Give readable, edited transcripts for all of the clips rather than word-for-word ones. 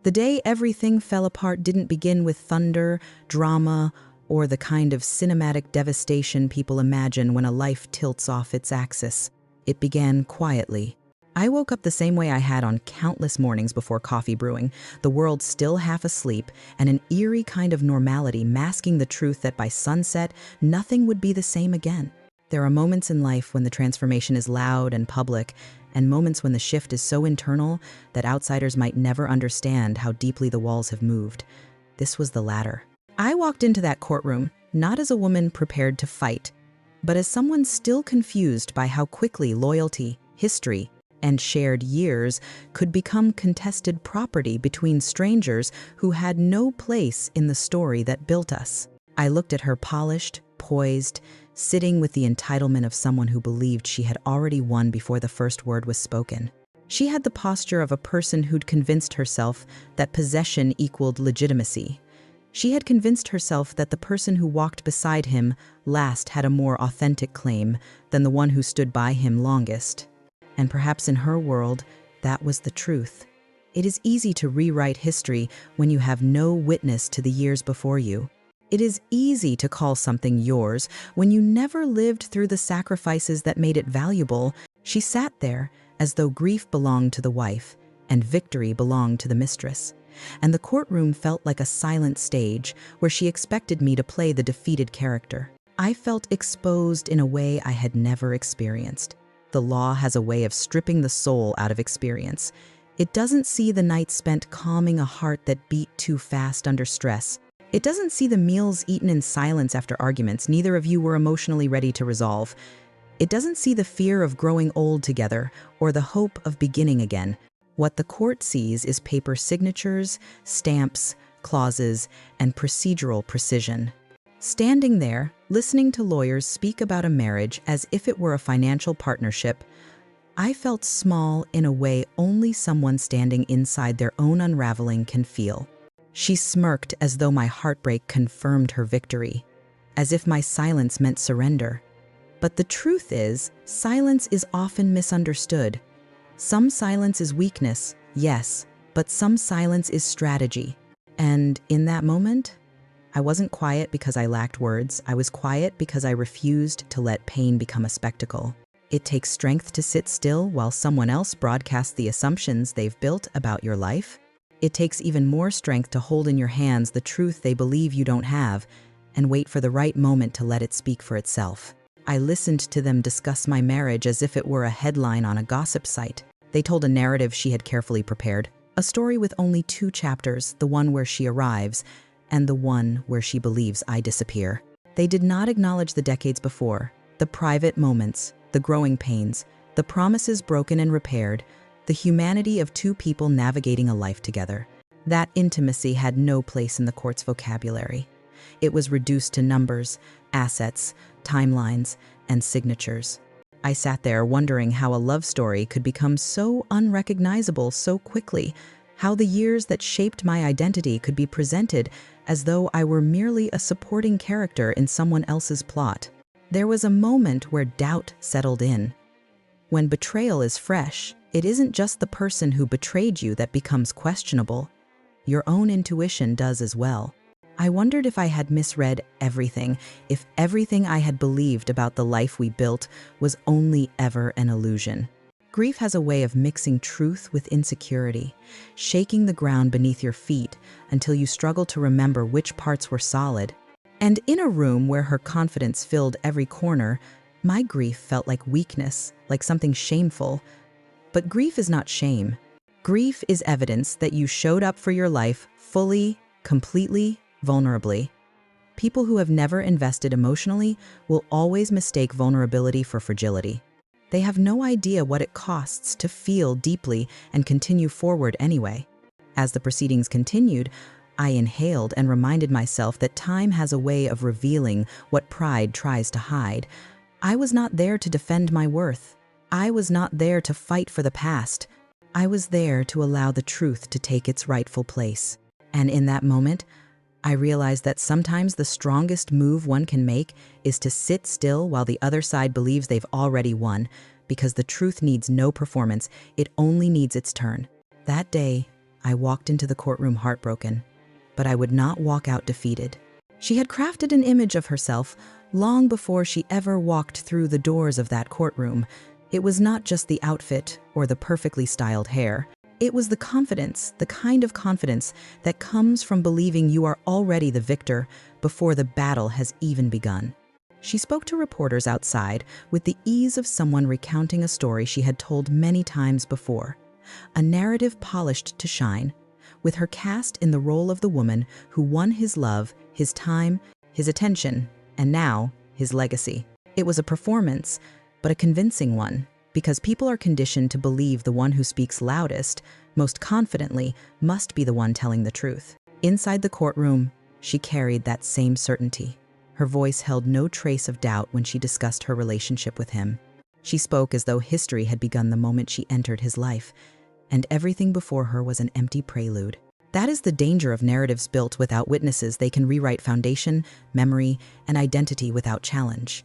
The day everything fell apart didn't begin with thunder, drama, or the kind of cinematic devastation people imagine when a life tilts off its axis. It began quietly. I woke up the same way I had on countless mornings before coffee brewing, the world still half asleep, and an eerie kind of normality masking the truth that by sunset, nothing would be the same again. There are moments in life when the transformation is loud and public, and moments when the shift is so internal that outsiders might never understand how deeply the walls have moved. This was the latter. I walked into that courtroom, not as a woman prepared to fight, but as someone still confused by how quickly loyalty, history, and shared years could become contested property between strangers who had no place in the story that built us. I looked at her polished, poised, sitting with the entitlement of someone who believed she had already won before the first word was spoken. She had the posture of a person who'd convinced herself that possession equaled legitimacy. She had convinced herself that the person who walked beside him last had a more authentic claim than the one who stood by him longest. And perhaps in her world, that was the truth. It is easy to rewrite history when you have no witness to the years before you. It is easy to call something yours when you never lived through the sacrifices that made it valuable. She sat there as though grief belonged to the wife and victory belonged to the mistress. And the courtroom felt like a silent stage where she expected me to play the defeated character. I felt exposed in a way I had never experienced. The law has a way of stripping the soul out of experience. It doesn't see the nights spent calming a heart that beat too fast under stress. It doesn't see the meals eaten in silence after arguments neither of you were emotionally ready to resolve. It doesn't see the fear of growing old together or the hope of beginning again. What the court sees is paper signatures, stamps, clauses, and procedural precision. Standing there, listening to lawyers speak about a marriage as if it were a financial partnership, I felt small in a way only someone standing inside their own unraveling can feel. She smirked as though my heartbreak confirmed her victory, as if my silence meant surrender. But the truth is, silence is often misunderstood. Some silence is weakness, yes, but some silence is strategy. And in that moment, I wasn't quiet because I lacked words. I was quiet because I refused to let pain become a spectacle. It takes strength to sit still while someone else broadcasts the assumptions they've built about your life. It takes even more strength to hold in your hands the truth they believe you don't have and wait for the right moment to let it speak for itself. I listened to them discuss my marriage as if it were a headline on a gossip site. They told a narrative she had carefully prepared, a story with only 2 chapters, the one where she arrives and the one where she believes I disappear. They did not acknowledge the decades before, the private moments, the growing pains, the promises broken and repaired, the humanity of 2 people navigating a life together. That intimacy had no place in the court's vocabulary. It was reduced to numbers, assets, timelines, and signatures. I sat there wondering how a love story could become so unrecognizable so quickly, how the years that shaped my identity could be presented as though I were merely a supporting character in someone else's plot. There was a moment where doubt settled in. When betrayal is fresh, it isn't just the person who betrayed you that becomes questionable. Your own intuition does as well. I wondered if I had misread everything, if everything I had believed about the life we built was only ever an illusion. Grief has a way of mixing truth with insecurity, shaking the ground beneath your feet until you struggle to remember which parts were solid. And in a room where her confidence filled every corner, my grief felt like weakness, like something shameful. But grief is not shame. Grief is evidence that you showed up for your life fully, completely, vulnerably. People who have never invested emotionally will always mistake vulnerability for fragility. They have no idea what it costs to feel deeply and continue forward anyway. As the proceedings continued, I inhaled and reminded myself that time has a way of revealing what pride tries to hide. I was not there to defend my worth. I was not there to fight for the past. I was there to allow the truth to take its rightful place. And in that moment, I realized that sometimes the strongest move one can make is to sit still while the other side believes they've already won, because the truth needs no performance, it only needs its turn. That day, I walked into the courtroom heartbroken, but I would not walk out defeated. She had crafted an image of herself long before she ever walked through the doors of that courtroom. It was not just the outfit or the perfectly styled hair. It was the confidence, the kind of confidence that comes from believing you are already the victor before the battle has even begun. She spoke to reporters outside with the ease of someone recounting a story she had told many times before, a narrative polished to shine, with her cast in the role of the woman who won his love, his time, his attention, and now his legacy. It was a performance, but a convincing one, because people are conditioned to believe the one who speaks loudest, most confidently, must be the one telling the truth. Inside the courtroom, she carried that same certainty. Her voice held no trace of doubt when she discussed her relationship with him. She spoke as though history had begun the moment she entered his life, and everything before her was an empty prelude. That is the danger of narratives built without witnesses. They can rewrite foundation, memory, and identity without challenge.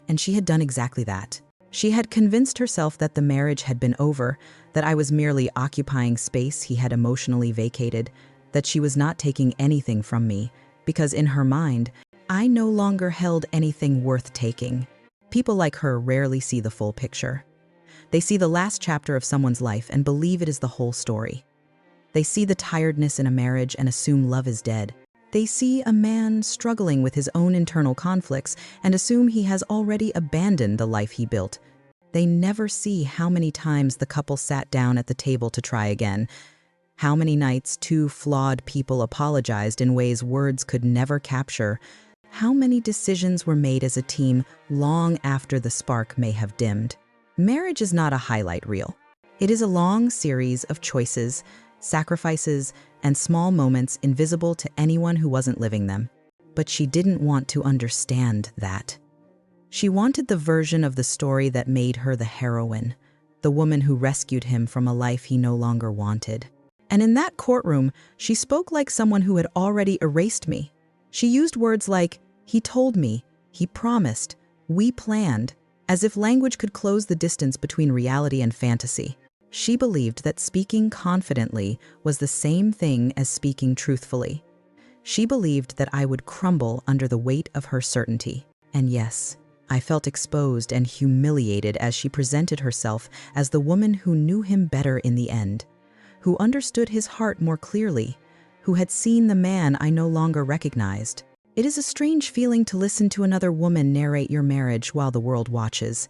And she had done exactly that. She had convinced herself that the marriage had been over, that I was merely occupying space he had emotionally vacated, that she was not taking anything from me, because in her mind, I no longer held anything worth taking. People like her rarely see the full picture. They see the last chapter of someone's life and believe it is the whole story. They see the tiredness in a marriage and assume love is dead. They see a man struggling with his own internal conflicts and assume he has already abandoned the life he built. They never see how many times the couple sat down at the table to try again, how many nights two flawed people apologized in ways words could never capture, how many decisions were made as a team long after the spark may have dimmed. Marriage is not a highlight reel. It is a long series of choices, sacrifices, and small moments invisible to anyone who wasn't living them. But she didn't want to understand that. She wanted the version of the story that made her the heroine, the woman who rescued him from a life he no longer wanted. And in that courtroom, she spoke like someone who had already erased me. She used words like, "He told me," "He promised," "We planned," as if language could close the distance between reality and fantasy. She believed that speaking confidently was the same thing as speaking truthfully. She believed that I would crumble under the weight of her certainty. And yes, I felt exposed and humiliated as she presented herself as the woman who knew him better in the end, who understood his heart more clearly, who had seen the man I no longer recognized. It is a strange feeling to listen to another woman narrate your marriage while the world watches.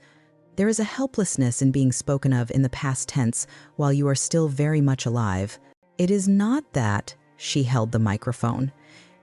There is a helplessness in being spoken of in the past tense while you are still very much alive. It is not that she held the microphone.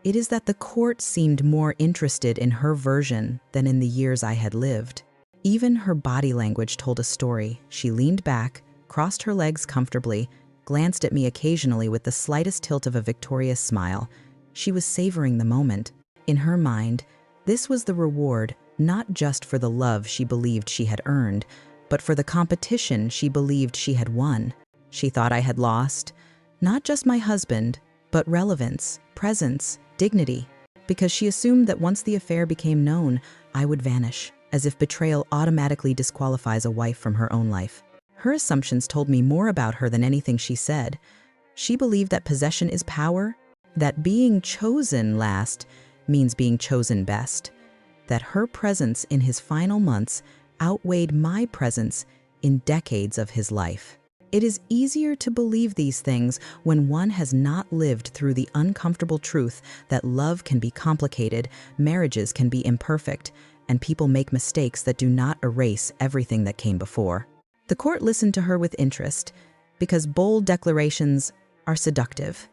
It is that the court seemed more interested in her version than in the years I had lived. Even her body language told a story. She leaned back, crossed her legs comfortably, glanced at me occasionally with the slightest tilt of a victorious smile. She was savoring the moment. In her mind, this was the reward, not just for the love she believed she had earned, but for the competition she believed she had won. She thought I had lost, not just my husband, but relevance, presence, dignity, because she assumed that once the affair became known, I would vanish, as if betrayal automatically disqualifies a wife from her own life. Her assumptions told me more about her than anything she said. She believed that possession is power, that being chosen last means being chosen best, that her presence in his final months outweighed my presence in decades of his life. It is easier to believe these things when one has not lived through the uncomfortable truth that love can be complicated, marriages can be imperfect, and people make mistakes that do not erase everything that came before. The court listened to her with interest because bold declarations are seductive.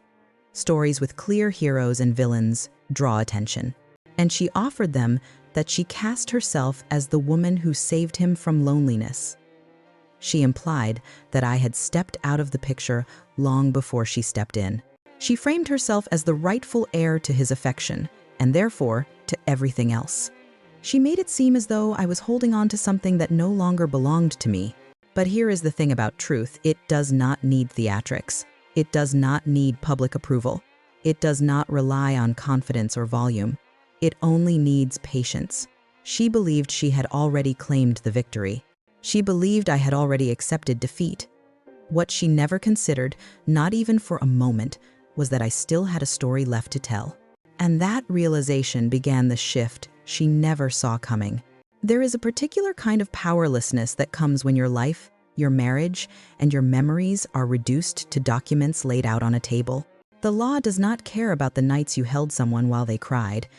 Stories with clear heroes and villains draw attention. And she offered them that she cast herself as the woman who saved him from loneliness. She implied that I had stepped out of the picture long before she stepped in. She framed herself as the rightful heir to his affection, and therefore to everything else. She made it seem as though I was holding on to something that no longer belonged to me. But here is the thing about truth: it does not need theatrics. It does not need public approval. It does not rely on confidence or volume. It only needs patience. She believed she had already claimed the victory. She believed I had already accepted defeat. What she never considered, not even for a moment, was that I still had a story left to tell. And that realization began the shift she never saw coming. There is a particular kind of powerlessness that comes when your life, your marriage, and your memories are reduced to documents laid out on a table. The law does not care about the nights you held someone while they cried.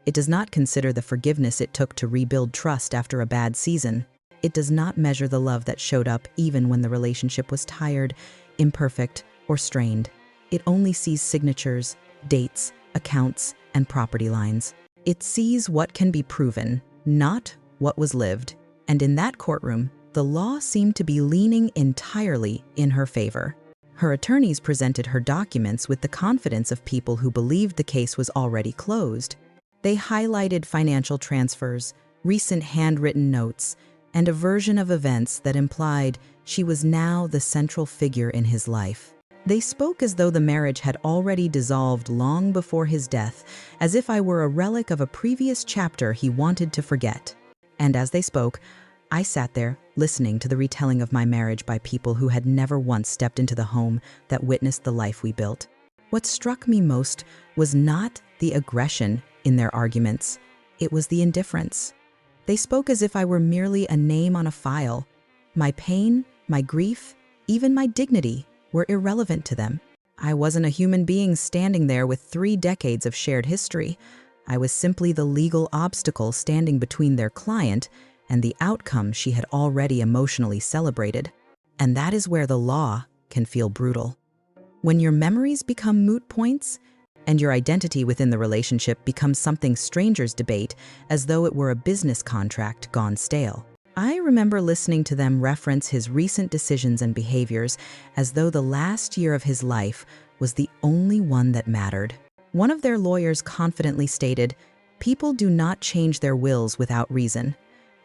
It does not consider the forgiveness it took to rebuild trust after a bad season. It does not measure the love that showed up even when the relationship was tired, imperfect, or strained. It only sees signatures, dates, accounts, and property lines. It sees what can be proven, not what was lived. And in that courtroom, the law seemed to be leaning entirely in her favor. Her attorneys presented her documents with the confidence of people who believed the case was already closed. They highlighted financial transfers, recent handwritten notes, and a version of events that implied she was now the central figure in his life. They spoke as though the marriage had already dissolved long before his death, as if I were a relic of a previous chapter he wanted to forget. And as they spoke, I sat there, listening to the retelling of my marriage by people who had never once stepped into the home that witnessed the life we built. What struck me most was not the aggression in their arguments, it was the indifference. They spoke as if I were merely a name on a file. My pain, my grief, even my dignity were irrelevant to them. I wasn't a human being standing there with 3 decades of shared history. I was simply the legal obstacle standing between their client and the outcome she had already emotionally celebrated. And that is where the law can feel brutal. When your memories become moot points, and your identity within the relationship becomes something strangers debate as though it were a business contract gone stale. I remember listening to them reference his recent decisions and behaviors as though the last year of his life was the only one that mattered. One of their lawyers confidently stated, "People do not change their wills without reason,"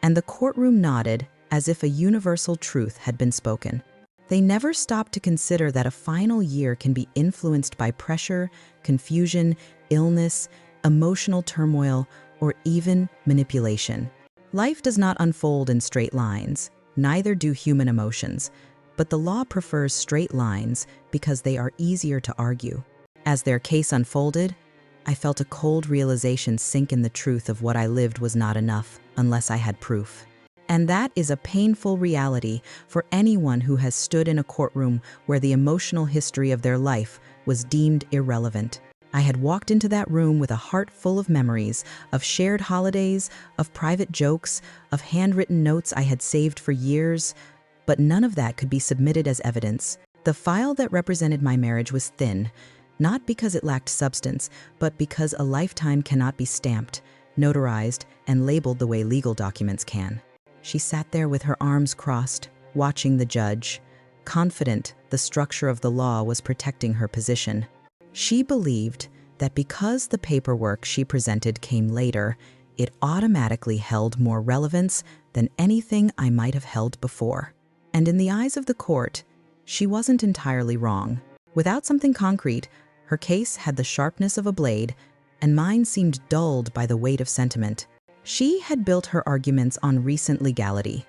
and the courtroom nodded as if a universal truth had been spoken. They never stopped to consider that a final year can be influenced by pressure, confusion, illness, emotional turmoil, or even manipulation. Life does not unfold in straight lines, neither do human emotions, but the law prefers straight lines because they are easier to argue. As their case unfolded, I felt a cold realization sink in the truth of what I lived was not enough unless I had proof. And that is a painful reality for anyone who has stood in a courtroom where the emotional history of their life was deemed irrelevant. I had walked into that room with a heart full of memories, of shared holidays, of private jokes, of handwritten notes I had saved for years, but none of that could be submitted as evidence. The file that represented my marriage was thin, not because it lacked substance, but because a lifetime cannot be stamped, notarized, and labeled the way legal documents can. She sat there with her arms crossed, watching the judge, confident the structure of the law was protecting her position. She believed that because the paperwork she presented came later, it automatically held more relevance than anything I might have held before. And in the eyes of the court, she wasn't entirely wrong. Without something concrete, her case had the sharpness of a blade, and mine seemed dulled by the weight of sentiment. She had built her arguments on recent legality.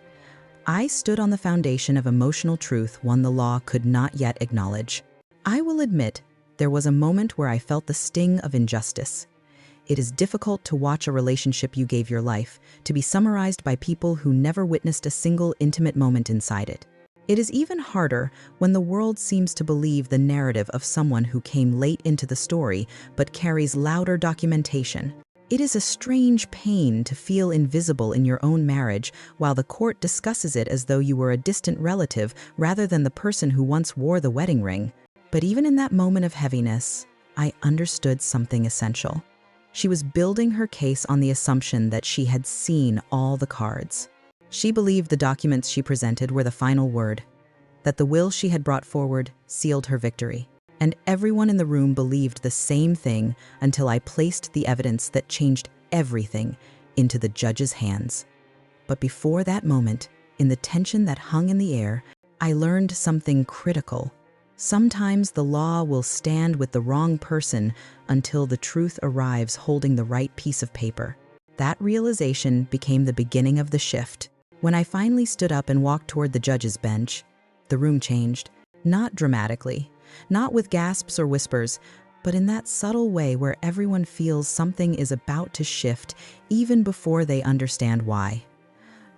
I stood on the foundation of emotional truth one the law could not yet acknowledge. I will admit, there was a moment where I felt the sting of injustice. It is difficult to watch a relationship you gave your life to be summarized by people who never witnessed a single intimate moment inside it. It is even harder when the world seems to believe the narrative of someone who came late into the story but carries louder documentation. It is a strange pain to feel invisible in your own marriage while the court discusses it as though you were a distant relative rather than the person who once wore the wedding ring. But even in that moment of heaviness, I understood something essential. She was building her case on the assumption that she had seen all the cards. She believed the documents she presented were the final word, that the will she had brought forward sealed her victory. And everyone in the room believed the same thing until I placed the evidence that changed everything into the judge's hands. But before that moment, in the tension that hung in the air, I learned something critical. Sometimes the law will stand with the wrong person until the truth arrives holding the right piece of paper. That realization became the beginning of the shift. When I finally stood up and walked toward the judge's bench, the room changed. Not dramatically, not with gasps or whispers, but in that subtle way where everyone feels something is about to shift even before they understand why.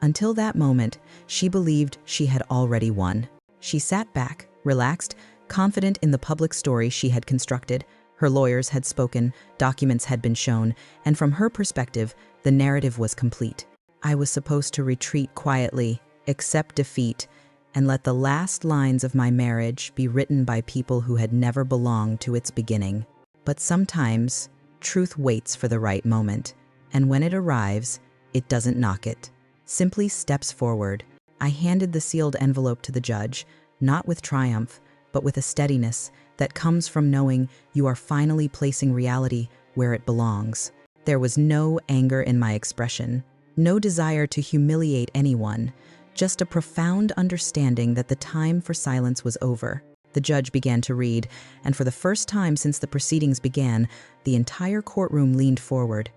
Until that moment, she believed she had already won. She sat back, relaxed, confident in the public story she had constructed. Her lawyers had spoken, documents had been shown, and from her perspective, the narrative was complete. I was supposed to retreat quietly, accept defeat, and let the last lines of my marriage be written by people who had never belonged to its beginning. But sometimes, truth waits for the right moment, and when it arrives, it doesn't knock it. Simply steps forward. I handed the sealed envelope to the judge, not with triumph, but with a steadiness that comes from knowing you are finally placing reality where it belongs. There was no anger in my expression, no desire to humiliate anyone, just a profound understanding that the time for silence was over. The judge began to read, and for the first time since the proceedings began, the entire courtroom leaned forward.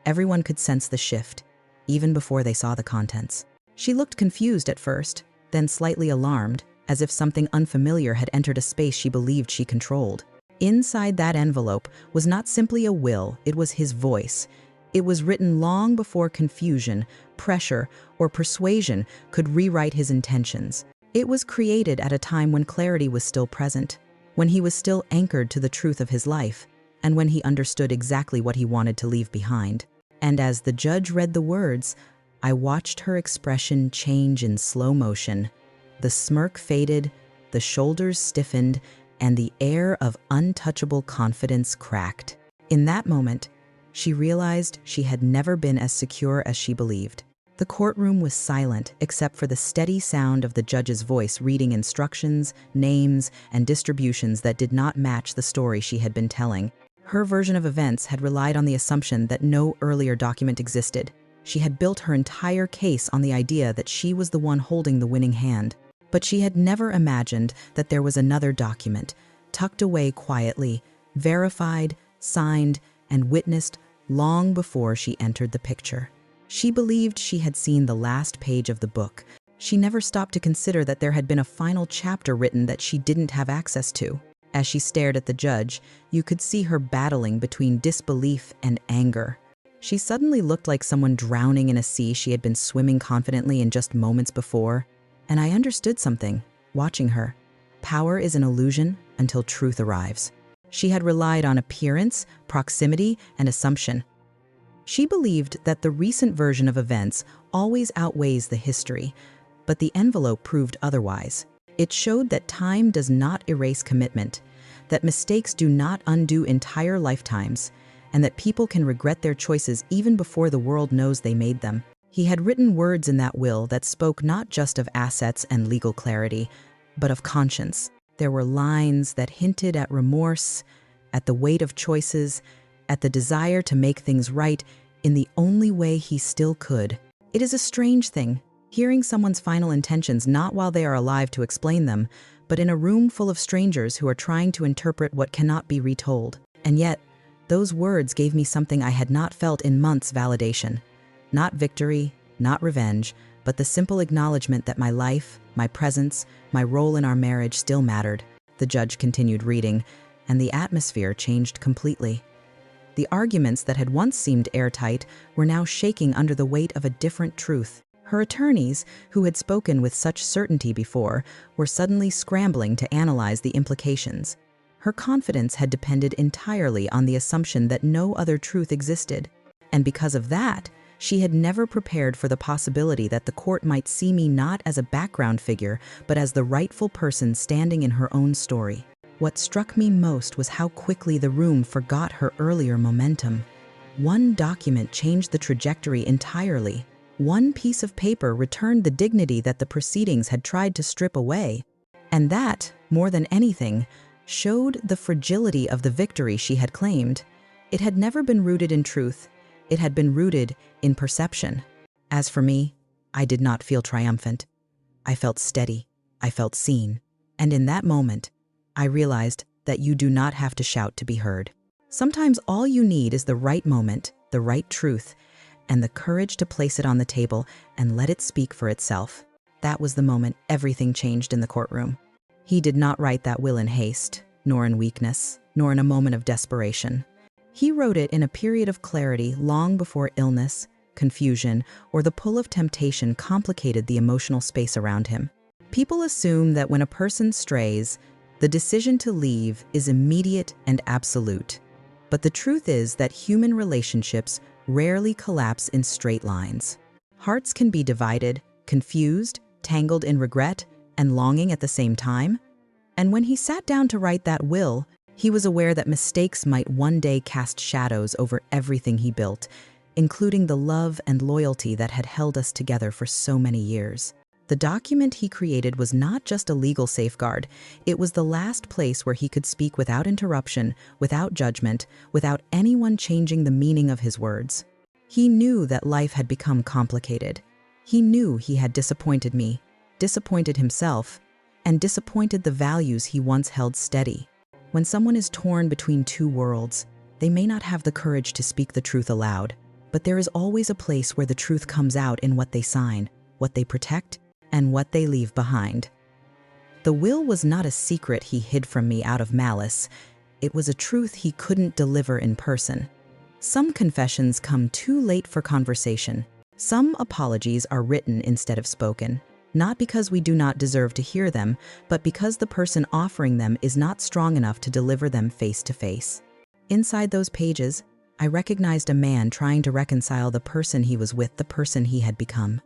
Everyone could sense the shift, even before they saw the contents. She looked confused at first, then slightly alarmed, as if something unfamiliar had entered a space she believed she controlled. Inside that envelope was not simply a will, it was his voice. It was written long before confusion, pressure, or persuasion could rewrite his intentions. It was created at a time when clarity was still present, when he was still anchored to the truth of his life, and when he understood exactly what he wanted to leave behind. And as the judge read the words, I watched her expression change in slow motion. The smirk faded, the shoulders stiffened, and the air of untouchable confidence cracked. In that moment, she realized she had never been as secure as she believed. The courtroom was silent except for the steady sound of the judge's voice reading instructions, names, and distributions that did not match the story she had been telling. Her version of events had relied on the assumption that no earlier document existed. She had built her entire case on the idea that she was the one holding the winning hand. But she had never imagined that there was another document, tucked away quietly, verified, signed, and witnessed long before she entered the picture. She believed she had seen the last page of the book. She never stopped to consider that there had been a final chapter written that she didn't have access to. As she stared at the judge, you could see her battling between disbelief and anger. She suddenly looked like someone drowning in a sea she had been swimming confidently in just moments before. And I understood something, watching her. Power is an illusion until truth arrives. She had relied on appearance, proximity, and assumption. She believed that the recent version of events always outweighs the history, but the envelope proved otherwise. It showed that time does not erase commitment, that mistakes do not undo entire lifetimes, and that people can regret their choices even before the world knows they made them. He had written words in that will that spoke not just of assets and legal clarity, but of conscience. There were lines that hinted at remorse, at the weight of choices, at the desire to make things right in the only way he still could. It is a strange thing, hearing someone's final intentions not while they are alive to explain them, but in a room full of strangers who are trying to interpret what cannot be retold. And yet, those words gave me something I had not felt in months: validation. Not victory, not revenge, but the simple acknowledgement that my life, my presence, my role in our marriage still mattered. The judge continued reading, and the atmosphere changed completely. The arguments that had once seemed airtight were now shaking under the weight of a different truth. Her attorneys, who had spoken with such certainty before, were suddenly scrambling to analyze the implications. Her confidence had depended entirely on the assumption that no other truth existed. And because of that, she had never prepared for the possibility that the court might see me not as a background figure, but as the rightful person standing in her own story. What struck me most was how quickly the room forgot her earlier momentum. One document changed the trajectory entirely. One piece of paper returned the dignity that the proceedings had tried to strip away. And that, more than anything, showed the fragility of the victory she had claimed. It had never been rooted in truth. It had been rooted in perception. As for me, I did not feel triumphant. I felt steady. I felt seen. And in that moment, I realized that you do not have to shout to be heard. Sometimes all you need is the right moment, the right truth, and the courage to place it on the table and let it speak for itself. That was the moment everything changed in the courtroom. He did not write that will in haste, nor in weakness, nor in a moment of desperation. He wrote it in a period of clarity long before illness, confusion, or the pull of temptation complicated the emotional space around him. People assume that when a person strays, the decision to leave is immediate and absolute. But the truth is that human relationships rarely collapse in straight lines. Hearts can be divided, confused, tangled in regret, and longing at the same time. And when he sat down to write that will, he was aware that mistakes might one day cast shadows over everything he built, including the love and loyalty that had held us together for so many years. The document he created was not just a legal safeguard, it was the last place where he could speak without interruption, without judgment, without anyone changing the meaning of his words. He knew that life had become complicated. He knew he had disappointed me, disappointed himself, and disappointed the values he once held steady. When someone is torn between two worlds, they may not have the courage to speak the truth aloud, but there is always a place where the truth comes out in what they sign, what they protect, and what they leave behind. The will was not a secret he hid from me out of malice. It was a truth he couldn't deliver in person. Some confessions come too late for conversation. Some apologies are written instead of spoken, not because we do not deserve to hear them, but because the person offering them is not strong enough to deliver them face to face. Inside those pages, I recognized a man trying to reconcile the person he was with the person he had become.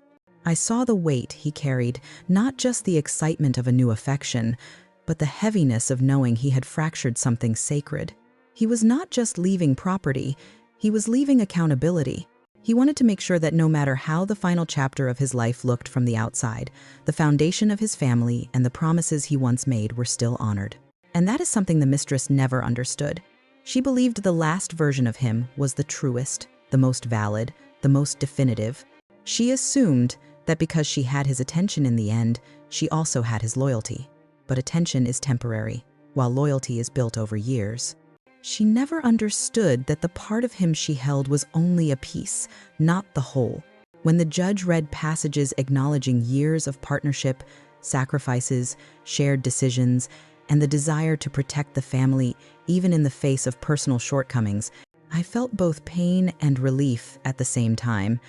I saw the weight he carried, not just the excitement of a new affection, but the heaviness of knowing he had fractured something sacred. He was not just leaving property, he was leaving accountability. He wanted to make sure that no matter how the final chapter of his life looked from the outside, the foundation of his family and the promises he once made were still honored. And that is something the mistress never understood. She believed the last version of him was the truest, the most valid, the most definitive. She assumed that because she had his attention in the end, she also had his loyalty. But attention is temporary, while loyalty is built over years. She never understood that the part of him she held was only a piece, not the whole. When the judge read passages acknowledging years of partnership, sacrifices, shared decisions, and the desire to protect the family, even in the face of personal shortcomings, I felt both pain and relief at the same time.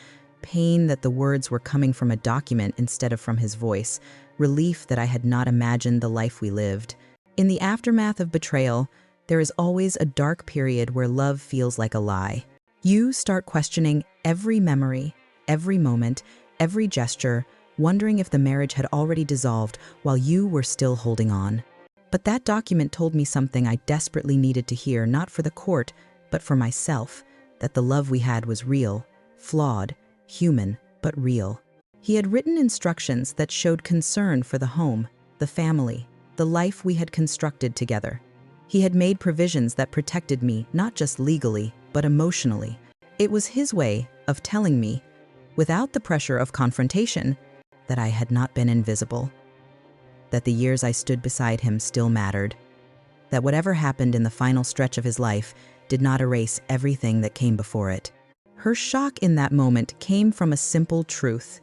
Pain that the words were coming from a document instead of from his voice, relief that I had not imagined the life we lived. In the aftermath of betrayal, there is always a dark period where love feels like a lie. You start questioning every memory, every moment, every gesture, wondering if the marriage had already dissolved while you were still holding on. But that document told me something I desperately needed to hear, not for the court, but for myself, that the love we had was real, flawed, human, but real. He had written instructions that showed concern for the home, the family, the life we had constructed together. He had made provisions that protected me, not just legally, but emotionally. It was his way of telling me, without the pressure of confrontation, that I had not been invisible, that the years I stood beside him still mattered, that whatever happened in the final stretch of his life did not erase everything that came before it. Her shock in that moment came from a simple truth.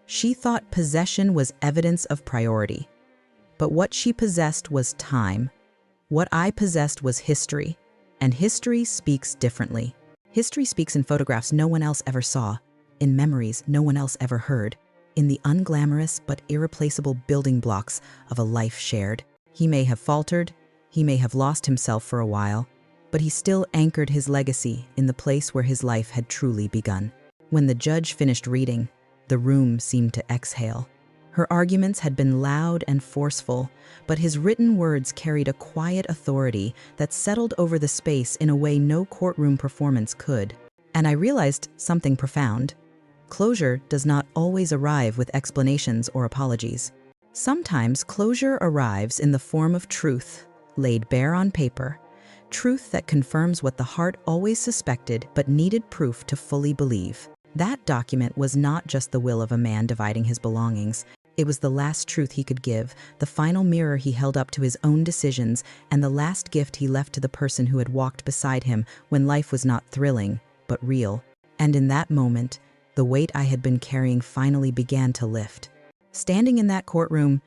She thought possession was evidence of priority. But what she possessed was time. What I possessed was history. And history speaks differently. History speaks in photographs no one else ever saw, in memories no one else ever heard, in the unglamorous but irreplaceable building blocks of a life shared. He may have faltered, he may have lost himself for a while, but he still anchored his legacy in the place where his life had truly begun. When the judge finished reading, the room seemed to exhale. Her arguments had been loud and forceful, but his written words carried a quiet authority that settled over the space in a way no courtroom performance could. And I realized something profound. Closure does not always arrive with explanations or apologies. Sometimes closure arrives in the form of truth, laid bare on paper, truth that confirms what the heart always suspected but needed proof to fully believe. That document was not just the will of a man dividing his belongings. It was the last truth he could give, the final mirror he held up to his own decisions, and the last gift he left to the person who had walked beside him when life was not thrilling, but real. And in that moment, the weight I had been carrying finally began to lift. Standing in that courtroom,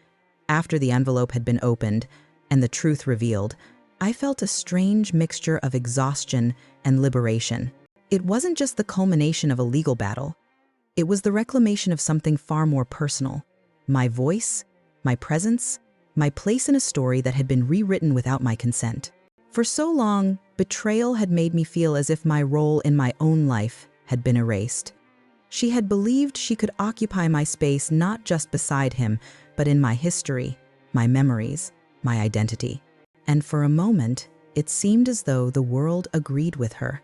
After the envelope had been opened and the truth revealed, I felt a strange mixture of exhaustion and liberation. It wasn't just the culmination of a legal battle. It was the reclamation of something far more personal. My voice, my presence, my place in a story that had been rewritten without my consent. For so long, betrayal had made me feel as if my role in my own life had been erased. She had believed she could occupy my space not just beside him, but in my history, my memories, my identity. And for a moment, it seemed as though the world agreed with her.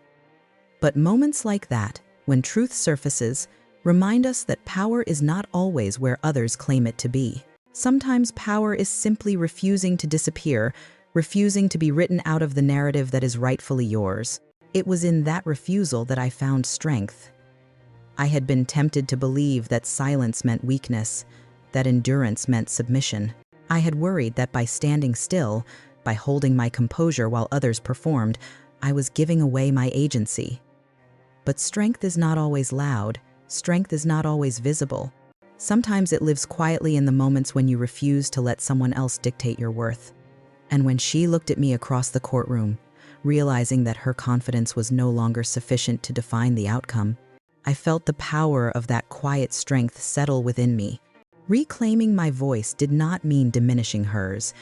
But moments like that, when truth surfaces, remind us that power is not always where others claim it to be. Sometimes power is simply refusing to disappear, refusing to be written out of the narrative that is rightfully yours. It was in that refusal that I found strength. I had been tempted to believe that silence meant weakness, that endurance meant submission. I had worried that by standing still, by holding my composure while others performed, I was giving away my agency. But strength is not always loud. Strength is not always visible. Sometimes it lives quietly in the moments when you refuse to let someone else dictate your worth. And when she looked at me across the courtroom, realizing that her confidence was no longer sufficient to define the outcome, I felt the power of that quiet strength settle within me. Reclaiming my voice did not mean diminishing hers.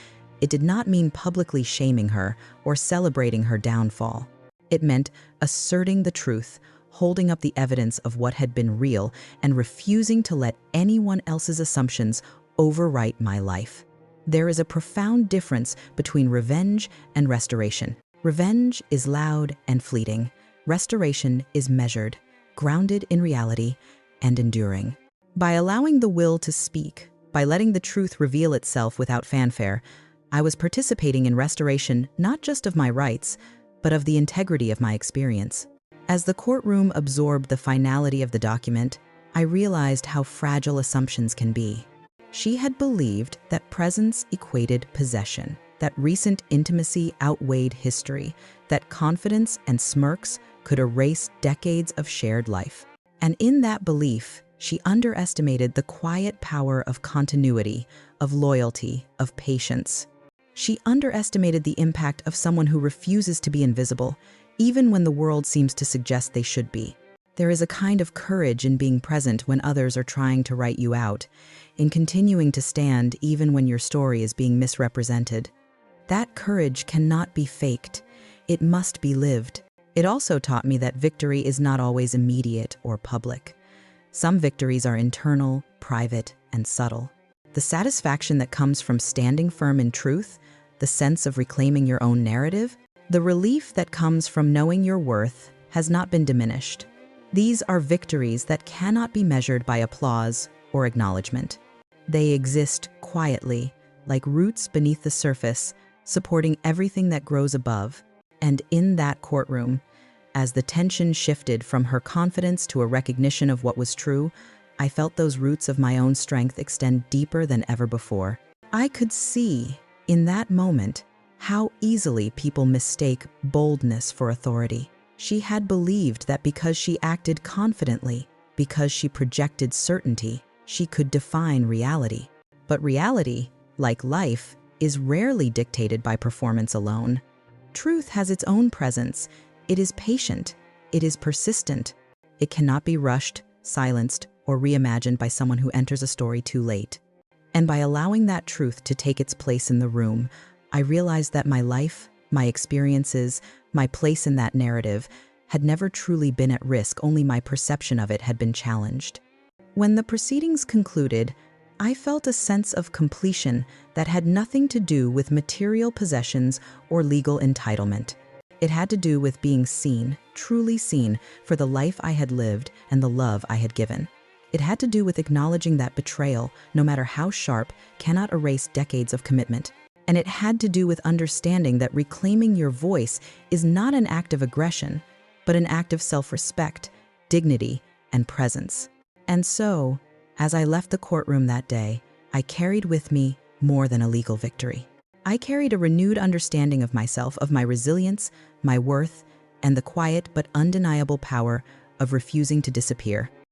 It did not mean publicly shaming her or celebrating her downfall. It meant asserting the truth, holding up the evidence of what had been real, and refusing to let anyone else's assumptions overwrite my life. There is a profound difference between revenge and restoration. Revenge is loud and fleeting. Restoration is measured, grounded in reality, and enduring. By allowing the will to speak, by letting the truth reveal itself without fanfare, I was participating in restoration not just of my rights, but of the integrity of my experience. As the courtroom absorbed the finality of the document, I realized how fragile assumptions can be. She had believed that presence equated possession, that recent intimacy outweighed history, that confidence and smirks could erase decades of shared life. And in that belief, she underestimated the quiet power of continuity, of loyalty, of patience. She underestimated the impact of someone who refuses to be invisible, even when the world seems to suggest they should be. There is a kind of courage in being present when others are trying to write you out, in continuing to stand even when your story is being misrepresented. That courage cannot be faked. It must be lived. It also taught me that victory is not always immediate or public. Some victories are internal, private, and subtle. The satisfaction that comes from standing firm in truth, the sense of reclaiming your own narrative, the relief that comes from knowing your worth has not been diminished. These are victories that cannot be measured by applause or acknowledgement. They exist quietly, like roots beneath the surface, supporting everything that grows above. And in that courtroom, as the tension shifted from her confidence to a recognition of what was true, I felt those roots of my own strength extend deeper than ever before. I could see, in that moment, how easily people mistake boldness for authority. She had believed that because she acted confidently, because she projected certainty, she could define reality. But reality, like life, is rarely dictated by performance alone. Truth has its own presence. It is patient. It is persistent. It cannot be rushed, silenced, or reimagined by someone who enters a story too late. And by allowing that truth to take its place in the room, I realized that my life, my experiences, my place in that narrative had never truly been at risk, only my perception of it had been challenged. When the proceedings concluded, I felt a sense of completion that had nothing to do with material possessions or legal entitlement. It had to do with being seen, truly seen, for the life I had lived and the love I had given. It had to do with acknowledging that betrayal, no matter how sharp, cannot erase decades of commitment. And it had to do with understanding that reclaiming your voice is not an act of aggression, but an act of self-respect, dignity, and presence. And so, as I left the courtroom that day, I carried with me more than a legal victory. I carried a renewed understanding of myself, of my resilience, my worth, and the quiet but undeniable power of refusing to disappear.